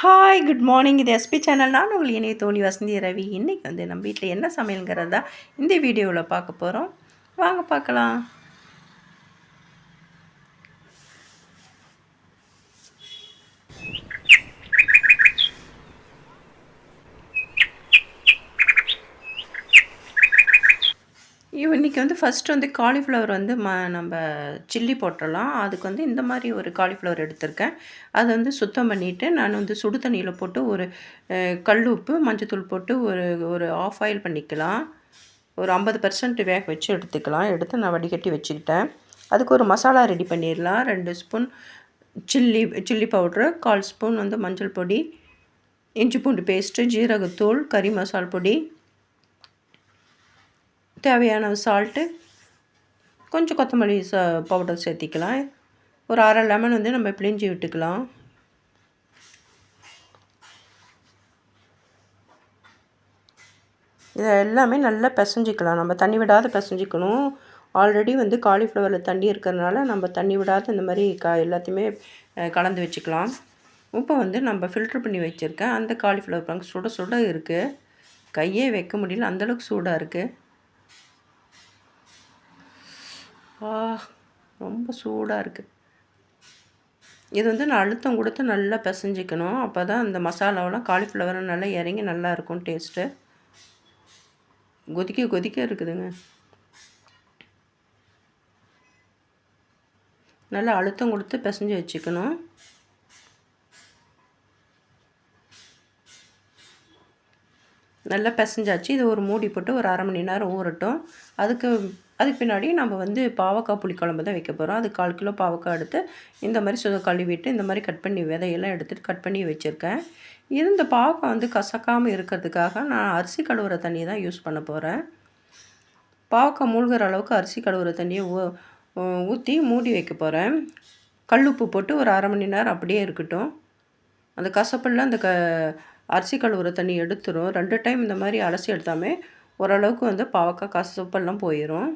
Hi good morning. இது SP channel. நான் உங்கள் இணைய தோழி வசந்தி ரவி. இன்றைக்கி வந்து நம்ம வீட்டில் என்ன சமையல்ங்கிறது தான் இந்த வீடியோவில் பார்க்க போகிறோம். வாங்க பார்க்கலாம். இன்றைக்கி வந்து ஃபஸ்ட்டு வந்து காலிஃப்ளவர் வந்து நம்ம சில்லி போட்டுடலாம். அதுக்கு வந்து இந்த மாதிரி ஒரு காலிஃப்ளவர் எடுத்திருக்கேன். அதை வந்து சுத்தம் பண்ணிவிட்டு நான் வந்து சுடு தண்ணியில் போட்டு ஒரு கல் உப்பு மஞ்சத்தூள் போட்டு ஒரு ஒரு ஆஃப் ஆயில் பண்ணிக்கலாம். ஒரு 50% வேக வச்சு எடுத்துக்கலாம். எடுத்து நான் வடிகட்டி வச்சுக்கிட்டேன். அதுக்கு ஒரு மசாலா ரெடி பண்ணிடலாம். 2 ஸ்பூன் சில்லி பவுட்ரு, 1/4 ஸ்பூன் வந்து மஞ்சள் பொடி, இஞ்சி பூண்டு பேஸ்ட்டு, ஜீரகத்தூள், கறி மசால் பொடி, தேவையான சால்ட்டு, கொஞ்சம் கொத்தமல்லி பவுடர் சேர்த்திக்கலாம். ஒரு அரை லெமன் வந்து நம்ம பிழிஞ்சு விட்டுக்கலாம். இதை எல்லாமே நல்லா பிசைஞ்சிக்கலாம். நம்ம தண்ணி விடாத பிசைஞ்சிக்கணும். ஆல்ரெடி வந்து காலிஃப்ளவரில் தண்ணி இருக்கிறதுனால நம்ம தண்ணி விடாத இந்த மாதிரி எல்லாத்தையுமே கலந்து வச்சுக்கலாம். உப்பை வந்து நம்ம ஃபில்ட்ரு பண்ணி வச்சுருக்கேன். அந்த காலிஃப்ளவர் பாருங்க சுட சுட இருக்குது. கையே வைக்க முடியல, அந்தளவுக்கு சூடாக இருக்குது. ரொம்ப சூடாக இருக்குது. இது வந்து நான் அழுத்தம் கொடுத்து நல்லா பிசைஞ்சிக்கணும். அப்போ தான் அந்த மசாலாவெலாம் காலிஃப்ளவரும் நல்லா இறங்கி நல்லாயிருக்கும் டேஸ்ட்டு. கொதிக்க கொதிக்க இருக்குதுங்க. நல்லா அழுத்தம் கொடுத்து பிசைஞ்சு வச்சுக்கணும். நல்லா பிசைஞ்சாச்சு. இது ஒரு மூடி போட்டு ஒரு அரை மணி நேரம் ஊறட்டும். அதுக்கு பின்னாடி நம்ம வந்து பாவக்காய் புளிக்குழம்பு தான் வைக்க போகிறோம். அது 1/4 கிலோ பாவக்காய் எடுத்து இந்த மாதிரி கழுவிட்டு இந்த மாதிரி கட் பண்ணி விதையெல்லாம் எடுத்துகிட்டு கட் பண்ணி வச்சுருக்கேன். இந்த பாவக்காய் வந்து கசக்காமல் இருக்கிறதுக்காக நான் அரிசி கழுவுற தண்ணி தான் யூஸ் பண்ண போகிறேன். பாவக்காய் மூழ்கிற அளவுக்கு அரிசி கழுவுற தண்ணியை ஊற்றி மூடி வைக்க போகிறேன். கல்லுப்பு போட்டு ஒரு அரை மணி நேரம் அப்படியே இருக்கட்டும். அந்த கசப்பெல்லாம் அந்த அரிசி கழுவுற தண்ணி எடுத்துரும். 2 டைம் இந்த மாதிரி அலசி எடுத்தாமே ஓரளவுக்கு வந்து பாவக்காய் கசப்பெல்லாம் போயிடும்.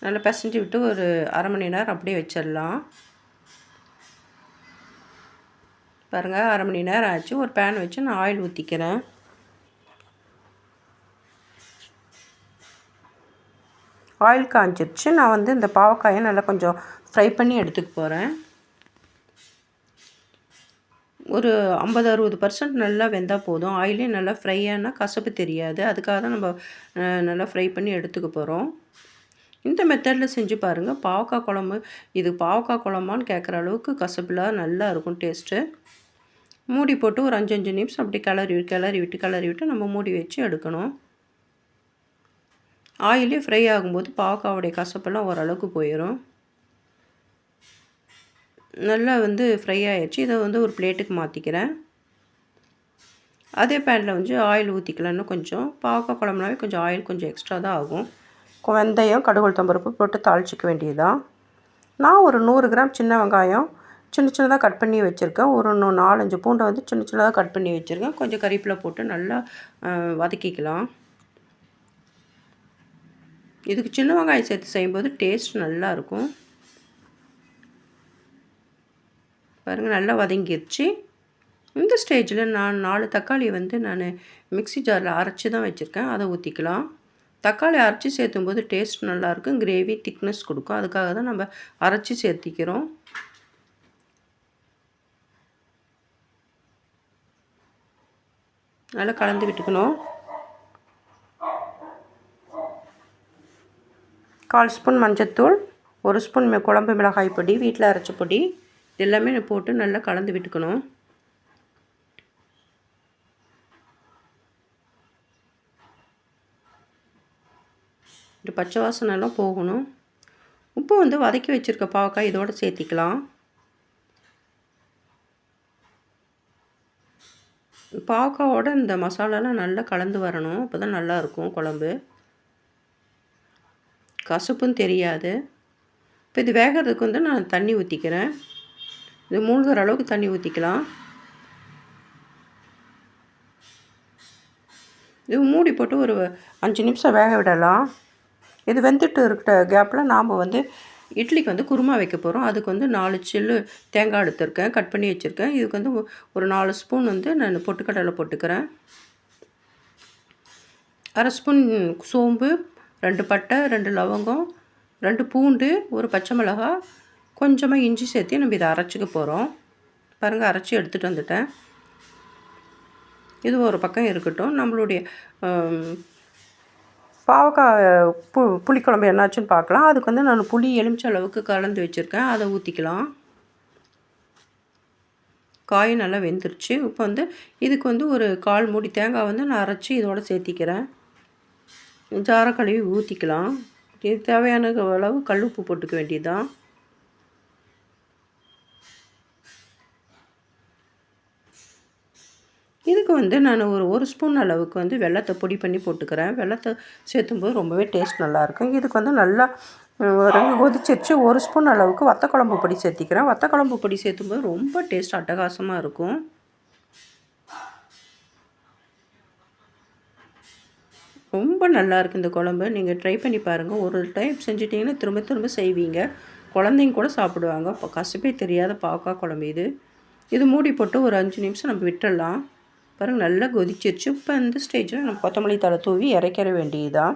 நல்லா பிசைஞ்சு விட்டு ஒரு அரை மணி நேரம் அப்படியே வச்சிடலாம். பாருங்கள், அரை மணி நேரம் ஆச்சு. ஒரு பேன் வச்சு நான் ஆயில் ஊற்றிக்கிறேன். ஆயில் காஞ்சிருச்சு. நான் வந்து இந்த பாவக்காயை நல்லா கொஞ்சம் ஃப்ரை பண்ணி எடுத்துக்க போகிறேன். ஒரு 50-60% நல்லா வெந்தால் போதும். ஆயிலே நல்லா ஃப்ரை ஆனால் கசப்பு தெரியாது. அதுக்காக தான் நம்ம நல்லா ஃப்ரை பண்ணி எடுத்துக்க போகிறோம். இந்த மெத்தடில் செஞ்சு பாருங்கள். பாவக்காய் குழம்பு, இது பாவக்காய் குழம்பான்னு கேட்குற அளவுக்கு கசப்பில் நல்லா இருக்கும் டேஸ்ட்டு. மூடி போட்டு ஒரு 5 நிமிஷம் அப்படி கிளறி விட்டு நம்ம மூடி வச்சு எடுக்கணும். ஆயிலே ஃப்ரை ஆகும்போது பாவக்காவுடைய கசப்பெல்லாம் ஓரளவுக்கு போயிடும். நல்லா வந்து ஃப்ரை ஆகிடுச்சு. இதை வந்து ஒரு பிளேட்டுக்கு மாற்றிக்கிறேன். அதே பேனில் வந்து ஆயில் ஊற்றிக்கலாம். இன்னும் கொஞ்சம் பாவக்காய் குழம்புனாவே கொஞ்சம் ஆயில் கொஞ்சம் எக்ஸ்ட்ரா தான் ஆகும். வெந்தயம், கடுகு, உளுத்தம் பருப்பு போட்டு தாளிச்சிக்க வேண்டியதுதான். நான் ஒரு 100 கிராம் சின்ன வெங்காயம் சின்னதாக கட் பண்ணி வச்சுருக்கேன். ஒரு 4-5 பூண்டை வந்து சின்னதாக கட் பண்ணி வச்சுருக்கேன். கொஞ்சம் கறிவேப்பிலை போட்டு நல்லா வதக்கிக்கலாம். இதுக்கு சின்ன வெங்காயம் சேர்த்து செய்யும்போது டேஸ்ட் நல்லாயிருக்கும். பாருங்கள், நல்லா வதங்கிடுச்சு. இந்த ஸ்டேஜில் நான் 4 தக்காளி வந்து நான் மிக்ஸி ஜாரில் அரைச்சி தான் வச்சுருக்கேன். அதை ஊற்றிக்கலாம். தக்காளி அரைச்சி சேர்த்தும்போது டேஸ்ட் நல்லாயிருக்கும். கிரேவி திக்னஸ் கொடுக்கும். அதுக்காக தான் நம்ம அரைச்சி சேர்த்திக்கிறோம். நல்லா கலந்து விட்டுக்கணும். 1/4 ஸ்பூன் மஞ்சத்தூள், 1 ஸ்பூன் குழம்பு மிளகாய் பொடி, வீட்டில் அரைச்ச பொடி, எல்லாமே போட்டு நல்லா கலந்து விட்டுக்கணும். இந்த பச்சை வாசனைலாம் போகணும். உப்பு வந்து வதக்கி வச்சுருக்க பாவக்காய் இதோடு சேர்த்திக்கலாம். பாவக்காயோட இந்த மசாலாலாம் நல்லா கலந்து வரணும். அப்போ தான் நல்லாயிருக்கும் குழம்பு. கசப்பும் தெரியாது. இப்போ இது வேகிறதுக்கு வந்து நான் தண்ணி ஊற்றிக்கிறேன். இது மூழ்கிற அளவுக்கு தண்ணி ஊற்றிக்கலாம். இது மூடி போட்டு ஒரு 5 நிமிஷம் வேக விடலாம். இது வெந்துட்டு இருக்கிற கேப்பில் நாம் வந்து இட்லிக்கு வந்து குருமா வைக்க போகிறோம். அதுக்கு வந்து 4 சில்லு தேங்காய் எடுத்துருக்கேன், கட் பண்ணி வச்சுருக்கேன். இதுக்கு வந்து ஒரு 4 ஸ்பூன் வந்து நான் பொட்டுக்கடலை போட்டுக்கிறேன். 1/2 ஸ்பூன் சோம்பு, 2 பட்டை, 2 லவங்கம், 2 பூண்டு, 1 பச்சை மிளகாய், கொஞ்சமாக இஞ்சி சேர்த்து நம்ம இதை அரைச்சிக்க போகிறோம். பாருங்கள், அரைச்சி எடுத்துகிட்டு வந்துட்டேன். இது ஒரு பக்கம் இருக்கட்டும். நம்மளுடைய பாவக்காய் புளிக்குழம்பு என்னாச்சுன்னு பார்க்கலாம். அதுக்கு வந்து நான் புளி எலுமிச்சை அளவுக்கு கலந்து வச்சுருக்கேன். அதை ஊற்றிக்கலாம். காய் நல்லா வெந்துருச்சு. இப்போ வந்து இதுக்கு வந்து ஒரு 1/4 மூடி தேங்காய் வந்து நான் அரைச்சி இதோடு சேர்த்திக்கிறேன். ஜார கழுவி ஊற்றிக்கலாம். இது தேவையான அளவு கல் உப்பு போட்டுக்க வேண்டியது தான். இதுக்கு வந்து நான் ஒரு ஸ்பூன் அளவுக்கு வந்து வெல்லத்தை பொடி பண்ணி போட்டுக்கிறேன். வெல்லத்தை சேர்த்தும்போது ரொம்பவே டேஸ்ட் நல்லாயிருக்கும். இதுக்கு வந்து நல்லா கொதிச்சிருச்சு. 1 ஸ்பூன் அளவுக்கு வத்தக்குழம்பு பொடி சேர்த்திக்கிறேன். வத்தக்குழம்பு பொடி சேர்த்தும்போது ரொம்ப டேஸ்ட் அட்டகாசமாக இருக்கும். ரொம்ப நல்லாயிருக்கு இந்த குழம்பு. நீங்கள் ட்ரை பண்ணி பாருங்கள். ஒரு டைம் செஞ்சிட்டிங்கன்னா திரும்ப திரும்ப செய்வீங்க. குழந்தைங்க கூட சாப்பிடுவாங்க. இப்போ கசப்பே தெரியாத பாவக்காய் குழம்பு இது. இது மூடி போட்டு ஒரு 5 நிமிஷம் நம்ம விட்டுடலாம். பாருங்கள், நல்லா கொதிச்சிருச்சு. இப்போ இந்த ஸ்டேஜில் நம்ம கொத்தமல்லி தழை தூவி இறக்கிற வேண்டியதுதான்.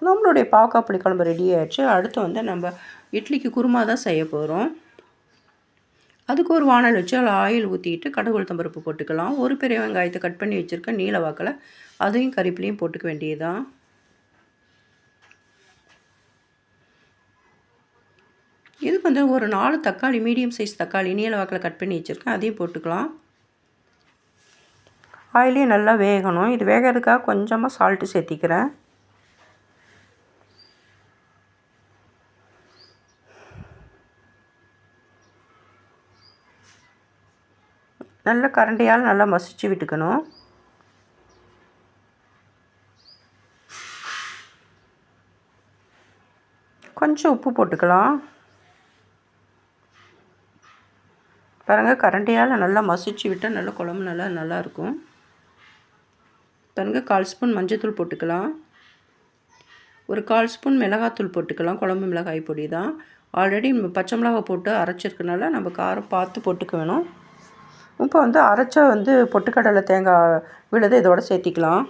நம்மளுடைய பாவக்காய் புளிக்குழம்பு ரெடி ஆகிடுச்சு. அடுத்து வந்து நம்ம இட்லிக்கு குருமா தான் செய்ய போகிறோம். அதுக்கு ஒரு வானல் வச்சு அதில் ஆயில் ஊற்றிட்டு கடுகு உளுத்தம் பருப்பு போட்டுக்கலாம். ஒரு பெரிய வெங்காயத்தை கட் பண்ணி வச்சுருக்கேன் நீல வாக்கில். அதையும் கறிப்பிலையும் போட்டுக்க வேண்டியதுதான். இதுக்கு வந்து ஒரு 4 தக்காளி, மீடியம் சைஸ் தக்காளி நீல வாக்கில் கட் பண்ணி வச்சுருக்கேன். அதையும் போட்டுக்கலாம். ஆயிலே நல்லா வேகணும். இது வேகிறதுக்காக கொஞ்சமாக சால்ட்டு சேர்த்திக்கிறேன். நல்லா கரண்டியால் நல்லா மசிச்சு விட்டுக்கணும். கொஞ்சம் உப்பு போட்டுக்கலாம். பாருங்கள், கரண்டியால் நல்லா மசிச்சு விட்டால் நல்லா குழம்பு நல்லாயிருக்கும். பாருங்கள், 1/4 ஸ்பூன் மஞ்சள்தூள் போட்டுக்கலாம். ஒரு 1/4 ஸ்பூன் மிளகாத்தூள் போட்டுக்கலாம். குழம்பு மிளகாய் பொடி தான். ஆல்ரெடி நம்ம பச்சை மிளகாய் போட்டு அரைச்சிருக்கனால நம்ம காரம் பார்த்து போட்டுக்க வேணும். இப்போ வந்து அரைச்ச வந்து பொட்டுக்கடலை தேங்காய் விழுது இதோட சேர்த்திக்கலாம்.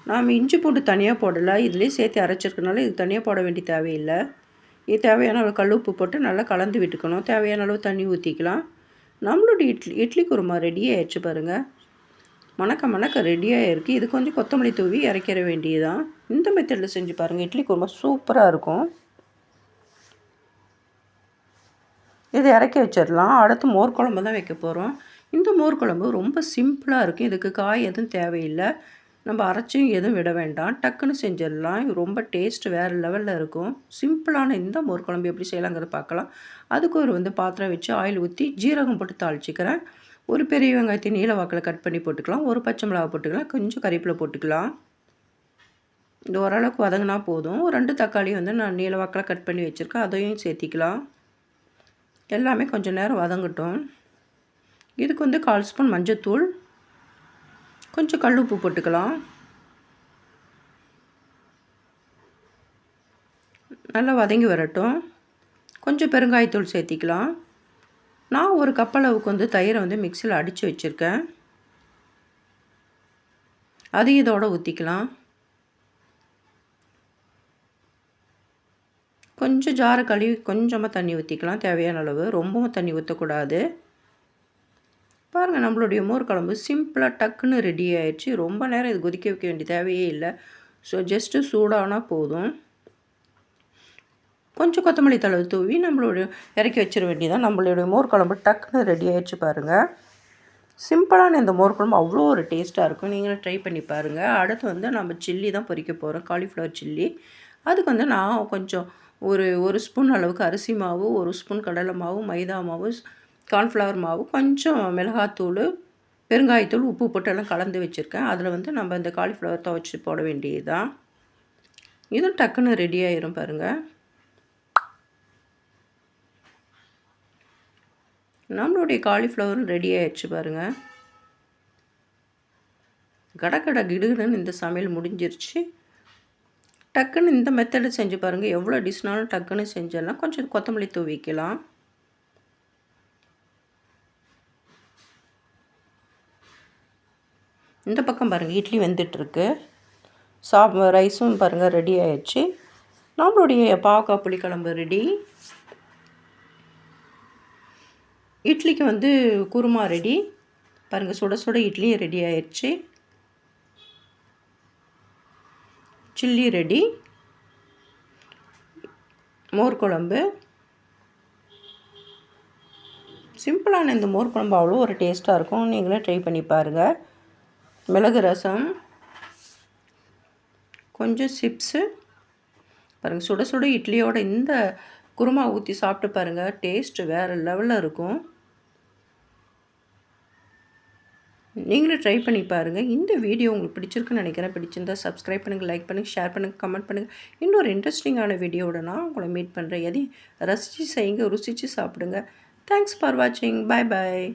நாம் இஞ்சி பூண்டு தனியாக போடலை, இதுலேயே சேர்த்து அரைச்சிருக்கனால இது தனியாக போட வேண்டிய தேவையில்லை. இது தேவையான அளவு கல் உப்பு போட்டு நல்லா கலந்து விட்டுக்கணும். தேவையான அளவு தண்ணி ஊற்றிக்கலாம். நம்மளுடைய இட்லி குருமா ரெடி ஆகிடுச்சு பாருங்கள். மணக்க ரெடியாக இருக்குது. இது கொஞ்சம் கொத்தமல்லி தூவி இறக்கிற வேண்டியதுதான். இந்த மெத்தடில் செஞ்சு பாருங்கள். இட்லி குருமா சூப்பராக இருக்கும். இதை இறக்கி வச்சிடலாம். அடுத்து மோர் குழம்பு தான் வைக்க போகிறோம். இந்த மோர் குழம்பு ரொம்ப சிம்பிளாக இருக்குது. இதுக்கு காய் எதுவும் தேவையில்லை. நம்ம அரைச்சியும் எதுவும் விட வேண்டாம். டக்குன்னு செஞ்சிடலாம். ரொம்ப டேஸ்ட் வேறு லெவலில் இருக்கும். சிம்பிளான இந்த மோர் குழம்பு எப்படி செய்யலாங்கிறத பார்க்கலாம். அதுக்கு ஒரு பாத்திரம் வச்சு ஆயில் ஊற்றி ஜீரகம் போட்டு தாளிச்சிக்கிறேன். ஒரு பெரிய வெங்காயத்தை நீல வாக்கில் கட் பண்ணி போட்டுக்கலாம். ஒரு பச்சை மிளகா போட்டுக்கலாம். கொஞ்சம் கறிவேப்பிலை போட்டுக்கலாம். இது ஓரளவுக்கு வதங்கினா போதும். 2 தக்காளி வந்து நான் நீல வாக்கில் கட் பண்ணி வச்சுருக்கேன். அதையும் சேர்த்திக்கலாம். எல்லாமே கொஞ்சம் நேரம் வதங்கட்டும். இதுக்கு வந்து 1/4 ஸ்பூன் மஞ்சத்தூள், கொஞ்சம் கல் உப்பு போட்டுக்கலாம். நல்லா வதங்கி வரட்டும். கொஞ்சம் பெருங்காயத்தூள் சேர்த்திக்கலாம். நான் ஒரு கப் அளவுக்கு வந்து தயிரை வந்து மிக்சியில் அடித்து வச்சுருக்கேன். அதையும் இதோடு ஊற்றிக்கலாம். கொஞ்சம் ஜாரை கழுவி கொஞ்சமாக தண்ணி ஊற்றிக்கலாம். தேவையான அளவு. ரொம்பவும் தண்ணி ஊற்றக்கூடாது. பாருங்கள், நம்மளுடைய மோர் குழம்பு சிம்பிளாக டக்குன்னு ரெடி ஆயிடுச்சு. ரொம்ப நேரம் இது கொதிக்க வைக்க வேண்டிய தேவையே இல்லை. ஸோ ஜஸ்ட்டு சூடானால் போதும். கொஞ்சம் கொத்தமல்லி தழை தூவி நம்மளுடைய இறக்கி வச்சிட வேண்டியதான். நம்மளுடைய மோர் குழம்பு டக்குன்னு ரெடி ஆயிடுச்சு பாருங்கள். சிம்பிளான இந்த மோர் குழம்பு அவ்வளோ ஒரு டேஸ்ட்டாக இருக்கும். நீங்களும் ட்ரை பண்ணி பாருங்கள். அடுத்து வந்து நம்ம சில்லி தான் பொரிக்க போகிறோம். Cauliflower chilli. அதுக்கு வந்து நான் கொஞ்சம் ஒரு ஸ்பூன் அளவுக்கு அரிசி மாவு, 1 ஸ்பூன் கடலை மாவு, மைதா மாவு, கார்ன்ஃப்ளவர் மாவு, கொஞ்சம் மிளகாத்தூள், பெருங்காயத்தூள், உப்பு போட்டு எல்லாம் கலந்து வச்சுருக்கேன். அதில் வந்து நம்ம இந்த காலிஃப்ளவர் துவைச்சி போட வேண்டியது தான். இதுவும் டக்குன்னு ரெடி ஆயிரும் பாருங்கள். நம்மளுடைய காலிஃப்ளவரும் ரெடி ஆயிடுச்சு பாருங்கள். கடகட கிடுகுன்னு இந்த சமையல் முடிஞ்சிருச்சு. டக்குன்னு இந்த மெத்தடு செஞ்சு பாருங்கள். எவ்வளோ டிஷ்னாலும் டக்குன்னு செஞ்சிடலாம். கொஞ்சம் கொத்தமல்லி தூவிக்கலாம். இந்த பக்கம் பாருங்கள், இட்லி வெந்துட்டுருக்கு. ரைஸும் பாருங்கள் ரெடி ஆயிடுச்சு. நம்மளுடைய பாவக்காய் புளிக்குழம்பு ரெடி. இட்லிக்கு வந்து குருமா ரெடி. பாருங்கள், சுட சுட இட்லியும் ரெடி ஆயிடுச்சு. Chilli ready. மோர் குழம்பு. சிம்பிளான இந்த மோர் குழம்பு அவ்வளோ ஒரு டேஸ்ட்டாக இருக்கும். நீங்களே ட்ரை பண்ணி பாருங்கள். மிளகு ரசம், கொஞ்சம் சிப்ஸு. பாருங்கள், சுட சுட இட்லியோட இந்த குருமா ஊற்றி சாப்பிட்டு பாருங்கள். டேஸ்ட்டு வேறு லெவலில் இருக்கும். நீங்களும் ட்ரை பண்ணி பாருங்கள். இந்த வீடியோ உங்களுக்கு பிடிச்சிருக்குன்னு நினைக்கிறேன். பிடிச்சிருந்தால் சப்ஸ்கிரைப் பண்ணுங்கள், லைக் பண்ணுங்கள், ஷேர் பண்ணுங்கள், கமெண்ட் பண்ணுங்கள். இன்னொரு இன்ட்ரெஸ்டிங்கான வீடியோவோட நான் உங்களை மீட் பண்ணுறேன். எதையும் ரசித்து செய்யுங்க, ருசித்து சாப்பிடுங்க. தேங்க்ஸ் ஃபார் வாட்சிங். பாய் பாய்.